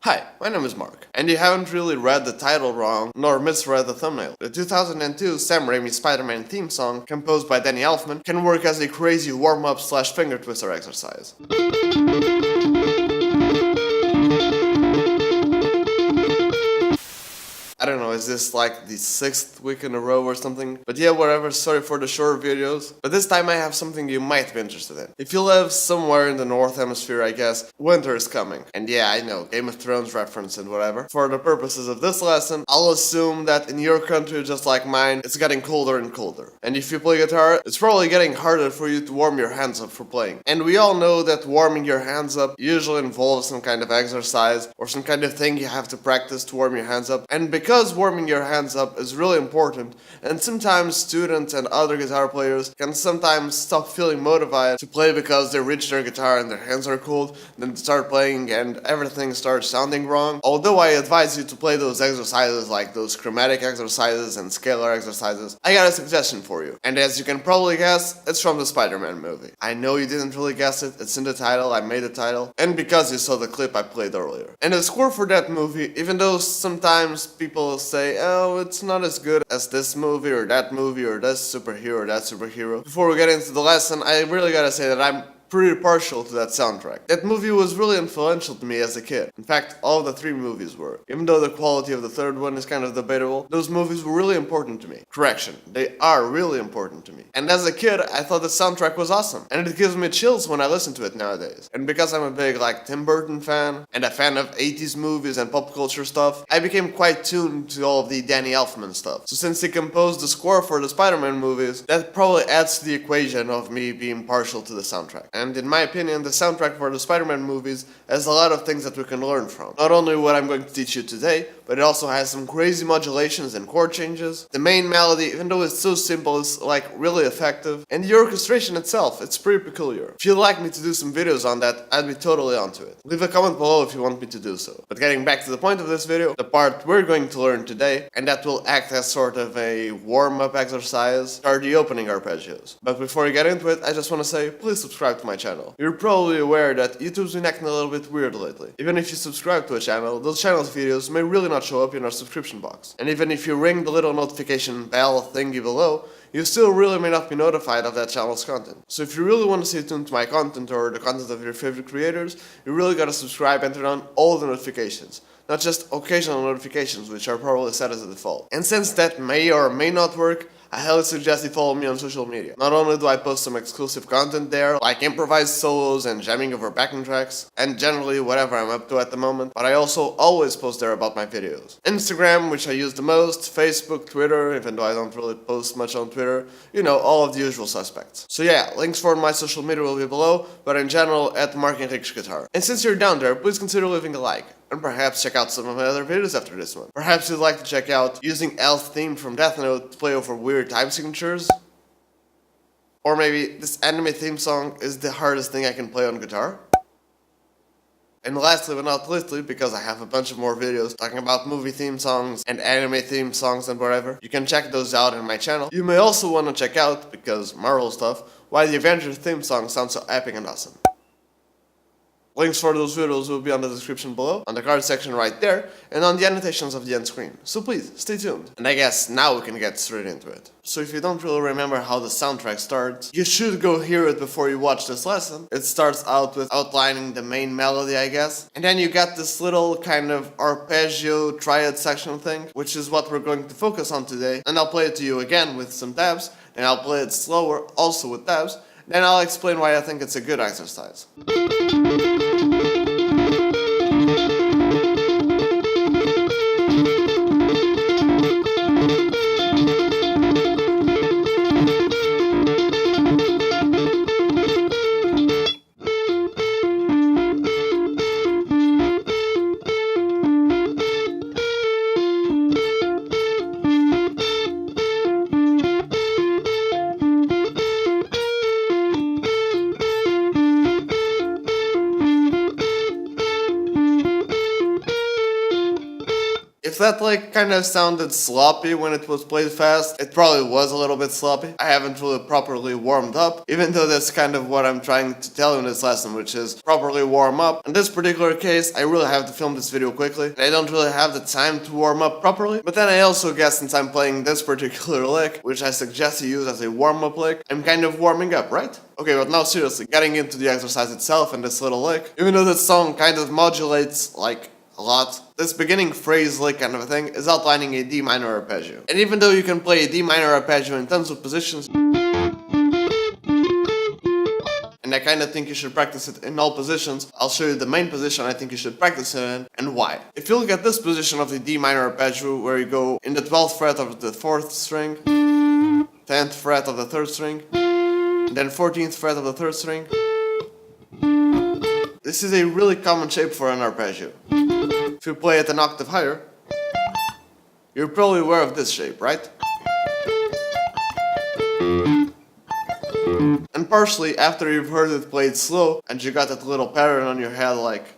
Hi, my name is Mark, and you haven't really read the title wrong, nor misread the thumbnail. The 2002 Sam Raimi Spider-Man theme song, composed by Danny Elfman, can work as a crazy warm-up / finger twister exercise. I don't know, is this like the 6th week in a row or something? But yeah, whatever, sorry for the short videos. But this time I have something you might be interested in. If you live somewhere in the North Hemisphere, I guess, winter is coming. And yeah, I know, Game of Thrones reference and whatever. For the purposes of this lesson, I'll assume that in your country, just like mine, it's getting colder and colder. And if you play guitar, it's probably getting harder for you to warm your hands up for playing. And we all know that warming your hands up usually involves some kind of exercise or some kind of thing you have to practice to warm your hands up. And because warming your hands up is really important, and sometimes students and other guitar players can sometimes stop feeling motivated to play because they reach their guitar and their hands are cold, then start playing and everything starts sounding wrong. Although I advise you to play those exercises like those chromatic exercises and scalar exercises, I got a suggestion for you. And as you can probably guess, it's from the Spider-Man movie. I know you didn't really guess it, it's in the title, I made the title, and because you saw the clip I played earlier. And the score for that movie, even though sometimes people say, oh, it's not as good as this movie or that superhero or that superhero. Before we get into the lesson, I really gotta say that I'm pretty partial to that soundtrack. That movie was really influential to me as a kid. In fact, all of the 3 movies were. Even though the quality of the 3rd one is kind of debatable, those movies were really important to me. Correction, they are really important to me. And as a kid, I thought the soundtrack was awesome. And it gives me chills when I listen to it nowadays. And because I'm a big Tim Burton fan, and a fan of 80s movies and pop culture stuff, I became quite tuned to all of the Danny Elfman stuff. So since he composed the score for the Spider-Man movies, that probably adds to the equation of me being partial to the soundtrack. And in my opinion, the soundtrack for the Spider-Man movies has a lot of things that we can learn from. Not only what I'm going to teach you today, but it also has some crazy modulations and chord changes. The main melody, even though it's so simple, is like really effective. And the orchestration itself, it's pretty peculiar. If you'd like me to do some videos on that, I'd be totally onto it. Leave a comment below if you want me to do so. But getting back to the point of this video, the part we're going to learn today, and that will act as sort of a warm-up exercise, are the opening arpeggios. But before we get into it, I just want to say, please subscribe to my channel. You're probably aware that YouTube's been acting a little bit weird lately. Even if you subscribe to a channel, those channel's videos may really not show up in our subscription box. And even if you ring the little notification bell thingy below, you still really may not be notified of that channel's content. So if you really want to stay tuned to my content or the content of your favorite creators, you really gotta subscribe and turn on all the notifications. Not just occasional notifications, which are probably set as a default. And since that may or may not work, I highly suggest you follow me on social media. Not only do I post some exclusive content there, like improvised solos and jamming over backing tracks, and generally whatever I'm up to at the moment, but I also always post there about my videos. Instagram, which I use the most, Facebook, Twitter, even though I don't really post much on Twitter, you know, all of the usual suspects. So yeah, links for my social media will be below, but in general, at Mark Henriques Guitar. And since you're down there, please consider leaving a like. And perhaps check out some of my other videos after this one. Perhaps you'd like to check out using Elf theme from Death Note to play over weird time signatures. Or maybe this anime theme song is the hardest thing I can play on guitar. And lastly but not leastly, because I have a bunch of more videos talking about movie theme songs and anime theme songs and whatever, you can check those out on my channel. You may also want to check out, because Marvel stuff, why the Avengers theme song sounds so epic and awesome. Links for those videos will be on the description below, on the card section right there, and on the annotations of the end screen. So please, stay tuned. And I guess now we can get straight into it. So if you don't really remember how the soundtrack starts, you should go hear it before you watch this lesson. It starts out with outlining the main melody, I guess. And then you got this little kind of arpeggio triad section thing, which is what we're going to focus on today. And I'll play it to you again with some tabs, and I'll play it slower, also with tabs. Then I'll explain why I think it's a good exercise. If that like kind of sounded sloppy when it was played fast, it probably was a little bit sloppy. I haven't really properly warmed up, even though that's kind of what I'm trying to tell you in this lesson, which is properly warm up. In this particular case, I really have to film this video quickly, and I don't really have the time to warm up properly. But then I also guess since I'm playing this particular lick, which I suggest you use as a warm-up lick, I'm kind of warming up, right? Okay, but now seriously, getting into the exercise itself and this little lick, even though this song kind of modulates like a lot, this beginning phrase lick kind of a thing is outlining a D minor arpeggio. And even though you can play a D minor arpeggio in tons of positions, and I kind of think you should practice it in all positions, I'll show you the main position I think you should practice it in and why. If you look at this position of the D minor arpeggio, where you go in the 12th fret of the 4th string, 10th fret of the 3rd string, and then 14th fret of the 3rd string, this is a really common shape for an arpeggio. If you play it an octave higher, you're probably aware of this shape, right? And partially after you've heard it played slow and you got that little pattern on your head like...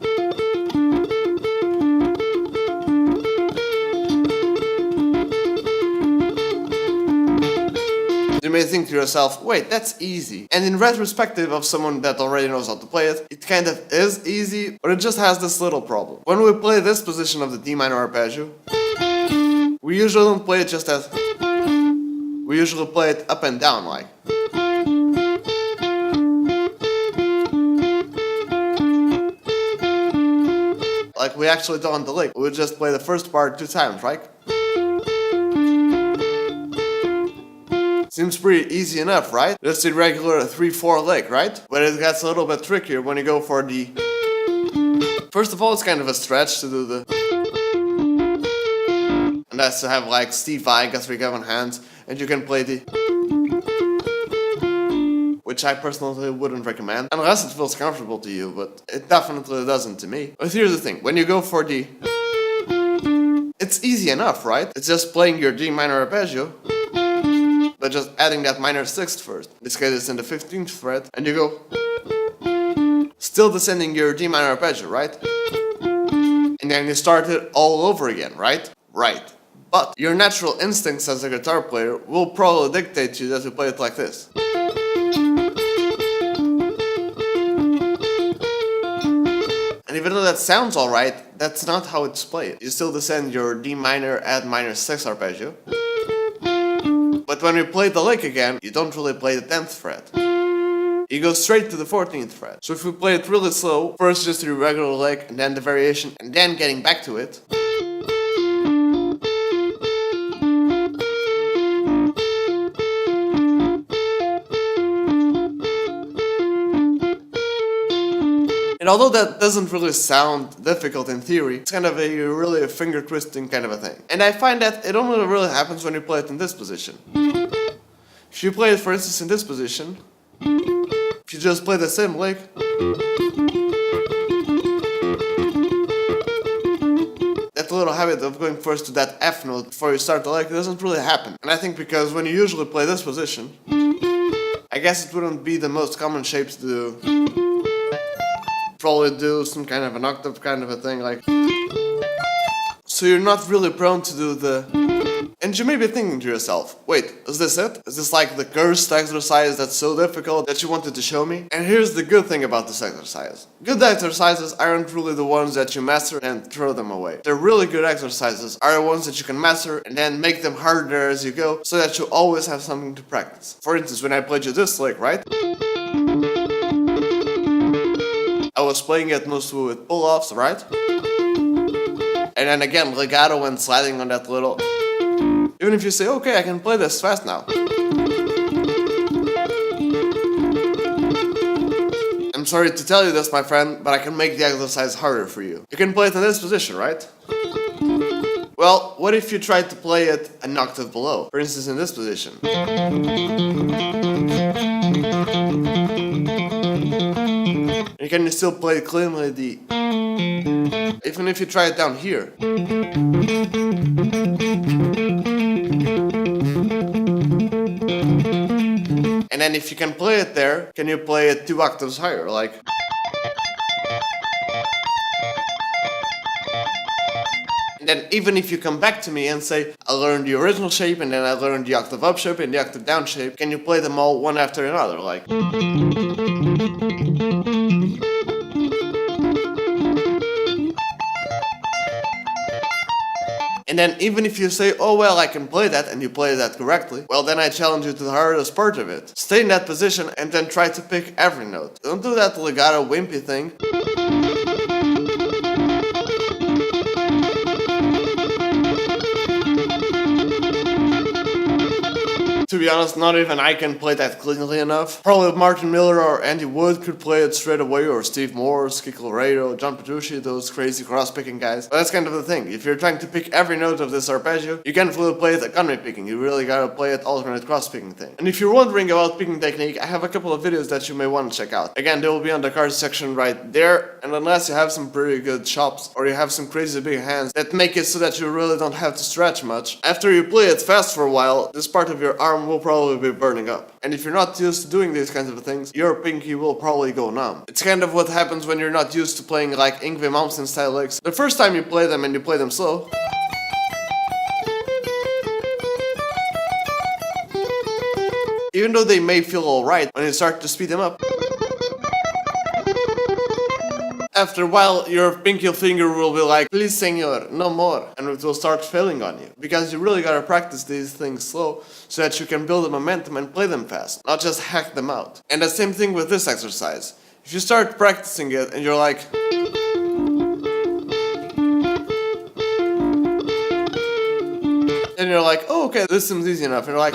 You may think to yourself, wait, that's easy. And in retrospective of someone that already knows how to play it, it kind of is easy, but it just has this little problem. When we play this position of the D minor arpeggio, we usually don't play it just as... We usually play it up and down like... Like we actually do on the lick. We would just play the first part 2 times, right? Seems pretty easy enough, right? Just a regular 3-4 lick, right? But it gets a little bit trickier when you go for the... First of all, it's kind of a stretch to do the... And that's to have like Steve Vai, Guthrie Gavin hands, and you can play the... Which I personally wouldn't recommend, unless it feels comfortable to you, but it definitely doesn't to me. But here's the thing, when you go for the... It's easy enough, right? It's just playing your D minor arpeggio, but just adding that minor 6th first. In this case it's in the 15th fret, and you go... Still descending your D minor arpeggio, right? And then you start it all over again, right? Right. But your natural instincts as a guitar player will probably dictate to you that you play it like this. And even though that sounds alright, that's not how it's played. You still descend your D minor, add minor 6 arpeggio. But when you play the lick again, you don't really play the 10th fret. You go straight to the 14th fret. So if we play it really slow, first just the regular lick, and then the variation, and then getting back to it. And although that doesn't really sound difficult in theory, it's kind of a really finger twisting kind of a thing. And I find that it only really happens when you play it in this position. If you play it for instance in this position, if you just play the same lick, that little habit of going first to that F note before you start the lick doesn't really happen. And I think because when you usually play this position, I guess it wouldn't be the most common shapes to do. Probably do some kind of an octave kind of a thing like... So you're not really prone to do the... And you may be thinking to yourself, wait, is this it? Is this like the cursed exercise that's so difficult that you wanted to show me? And here's the good thing about this exercise. Good exercises aren't really the ones that you master and throw them away. The really good exercises are the ones that you can master and then make them harder as you go so that you always have something to practice. For instance, when I played you this lick, right? I was playing it mostly with pull-offs, right? And then again, legato and sliding on that little... Even if you say, okay, I can play this fast now. I'm sorry to tell you this, my friend, but I can make the exercise harder for you. You can play it in this position, right? Well, what if you tried to play it an octave below? For instance, in this position. You can still play cleanly the... Even if you try it down here. And then if you can play it there, can you play it 2 octaves higher, like... And then even if you come back to me and say, I learned the original shape and then I learned the octave up shape and the octave down shape, can you play them all one after another? Like... And then even if you say, oh well, I can play that, and you play that correctly, well then I challenge you to the hardest part of it. Stay in that position and then try to pick every note. Don't do that legato wimpy thing. To be honest, not even I can play that cleanly enough. Probably Martin Miller or Andy Wood could play it straight away, or Steve Morse, Kiko Laredo, John Petrucci, those crazy cross-picking guys. But that's kind of the thing. If you're trying to pick every note of this arpeggio, you can't really play it economy picking. You really gotta play it alternate cross-picking thing. And if you're wondering about picking technique, I have a couple of videos that you may want to check out. Again, they will be on the cards section right there. And unless you have some pretty good chops, or you have some crazy big hands that make it so that you really don't have to stretch much, after you play it fast for a while, this part of your arm will probably be burning up. And if you're not used to doing these kinds of things, your pinky will probably go numb. It's kind of what happens when you're not used to playing like Yngwie Malmsteen style licks. The first time you play them and you play them slow, even though they may feel alright, when you start to speed them up, after a while, your pinky finger will be like, please senor, no more, and it will start failing on you. Because you really gotta practice these things slow, so that you can build a momentum and play them fast, not just hack them out. And the same thing with this exercise. If you start practicing it and you're like... and you're like, oh okay, this seems easy enough, and you're like...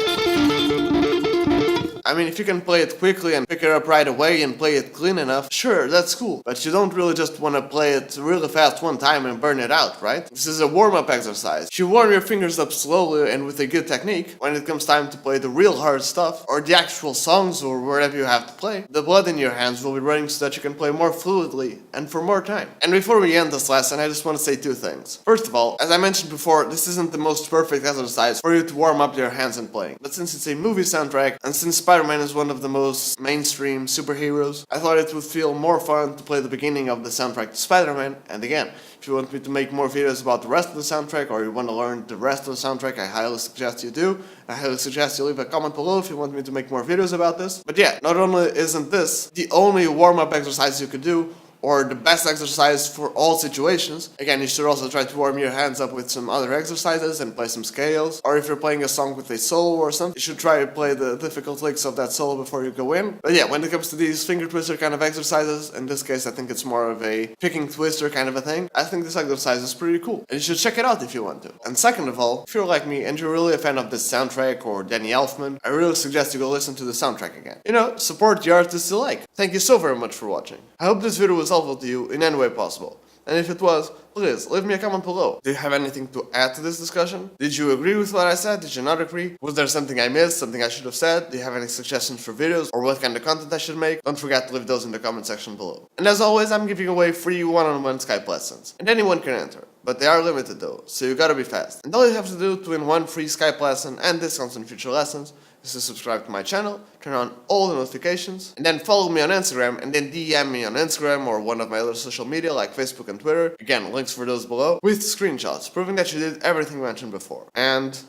I mean, if you can play it quickly and pick it up right away and play it clean enough, sure, that's cool. But you don't really just want to play it really fast one time and burn it out, right? This is a warm-up exercise. If you warm your fingers up slowly and with a good technique, when it comes time to play the real hard stuff, or the actual songs or whatever you have to play, the blood in your hands will be running so that you can play more fluidly and for more time. And before we end this lesson, I just want to say two things. First of all, as I mentioned before, this isn't the most perfect exercise for you to warm up your hands and playing. But since it's a movie soundtrack, and since Spider-Man is one of the most mainstream superheroes, I thought it would feel more fun to play the beginning of the soundtrack to Spider-Man. And again, if you want me to make more videos about the rest of the soundtrack, or you want to learn the rest of the soundtrack, I highly suggest you do. I highly suggest you leave a comment below if you want me to make more videos about this. But yeah, not only isn't this the only warm-up exercise you could do, or the best exercise for all situations. Again, you should also try to warm your hands up with some other exercises and play some scales. Or if you're playing a song with a solo or something, you should try to play the difficult licks of that solo before you go in. But yeah, when it comes to these finger twister kind of exercises, in this case I think it's more of a picking twister kind of a thing, I think this exercise is pretty cool. And you should check it out if you want to. And second of all, if you're like me and you're really a fan of this soundtrack or Danny Elfman, I really suggest you go listen to the soundtrack again. You know, support the artists you like. Thank you so very much for watching. I hope this video was helpful to you in any way possible. And if it was, please leave me a comment below. Do you have anything to add to this discussion? Did you agree with what I said? Did you not agree? Was there something I missed? Something I should have said? Do you have any suggestions for videos? Or what kind of content I should make? Don't forget to leave those in the comment section below. And as always, I'm giving away free one-on-one Skype lessons. And anyone can enter. But they are limited though, so you gotta be fast. And all you have to do to win one free Skype lesson and discounts on future lessons is to subscribe to my channel, turn on all the notifications, and then follow me on Instagram, and then DM me on Instagram or one of my other social media like Facebook and Twitter. Again, links for those below, with screenshots proving that you did everything mentioned before. And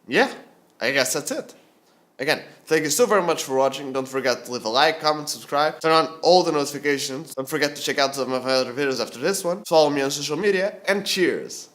yeah, I guess that's it. Again, thank you so very much for watching. Don't forget to leave a like, comment, subscribe, turn on all the notifications. Don't forget to check out some of my other videos after this one. Follow me on social media, and cheers!